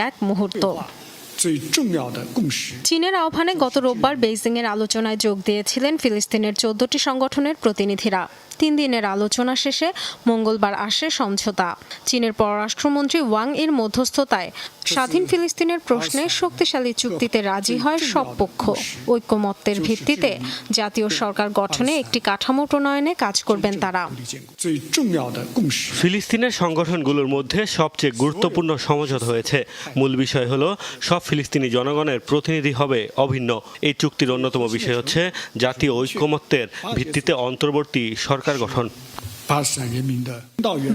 এক মুহূর্ত। চীনের আহ্বানে গত রোববার বেইজিংয়ের আলোচনায় যোগ দিয়েছিলেন ফিলিস্তিনের 14টি সংগঠনের প্রতিনিধিরা। 3 দিনের আলোচনা শেষে মঙ্গলবার আসে সমঝোতা। চীনের পররাষ্ট্রমন্ত্রী ওয়াং এর মধ্যস্থতায় স্বাধীন ফিলিস্তিনের প্রশ্নে শক্তিশালী চুক্তিতে রাজি হয় সব পক্ষ। ঐকমত্যের ভিত্তিতে জাতীয় সরকার গঠনে একটি কাঠামো প্রণয়নে কাজ করবেন তারা। ফিলিস্তিনের সংগঠনগুলোর মধ্যে সবচেয়ে গুরুত্বপূর্ণ সমঝোতা হয়েছে। মূল বিষয় হলো সব ফিলিস্তিনি জনগণের প্রতিনিধি হবে অভিন্ন। এই চুক্তির অন্যতম বিষয় হচ্ছে জাতীয় ঐকমত্যের ভিত্তিতে অন্তর্বর্তী সরকার গঠন।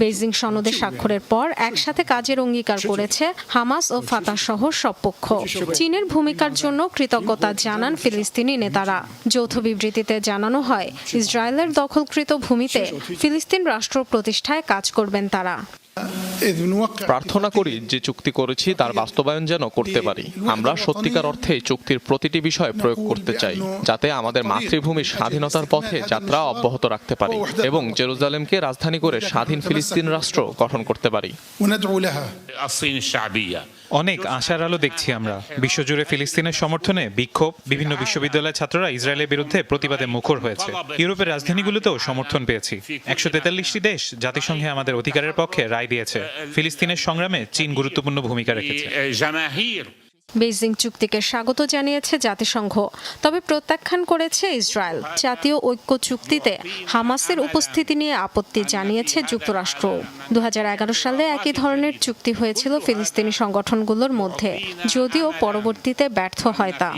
বেইজিং সনদে স্বাক্ষরের পর একসাথে কাজের অঙ্গীকার করেছে হামাস ও ফাতাহ সহ সব পক্ষ। চীনের ভূমিকার জন্য কৃতজ্ঞতা জানান ফিলিস্তিনি নেতারা। যৌথ বিবৃতিতে জানানো হয়, ইসরায়েলের দখলকৃত ভূমিতে ফিলিস্তিন রাষ্ট্র প্রতিষ্ঠায় কাজ করবেন তারা। প্রার্থনা করি যে চুক্তি করেছি তার বাস্তবায়ন যেন করতে পারি। আমরা সত্যিকার অর্থে চুক্তির প্রতিটি বিষয় প্রয়োগ করতে চাই, যাতে আমাদের মাতৃভূমির স্বাধীনতার পথে যাত্রা অব্যাহত রাখতে পারি এবং জেরুজালেমকে রাজধানী করে স্বাধীন ফিলিস্তিন রাষ্ট্র গঠন করতে পারি। অনেক আশার আলো দেখছি আমরা। বিশ্বজুড়ে ফিলিস্তিনের সমর্থনে বিক্ষোভ, বিভিন্ন বিশ্ববিদ্যালয়ের ছাত্ররা ইসরায়েলের বিরুদ্ধে প্রতিবাদে মুখর হয়েছে। ইউরোপের রাজধানীগুলোতেও সমর্থন পেয়েছি। 143টি দেশ জাতিসংঘে আমাদের অধিকারের পক্ষে রায় দিয়েছে। ফিলিস্তিনের সংগ্রামে চীন গুরুত্বপূর্ণ ভূমিকা রেখেছে। বেইজিং চুক্তিকে স্বাগত জানিয়েছে জাতিসংঘ, তবে প্রত্যাখ্যান করেছে ইসরায়েল। জাতীয় ঐক্য চুক্তিতে হামাসের উপস্থিতি নিয়ে আপত্তি জানিয়েছে যুক্তরাষ্ট্র। 2011 সালে একই ধরনের চুক্তি হয়েছিল ফিলিস্তিনি সংগঠনগুলোর মধ্যে, যদিও পরবর্তীতে ব্যর্থ হয় তা।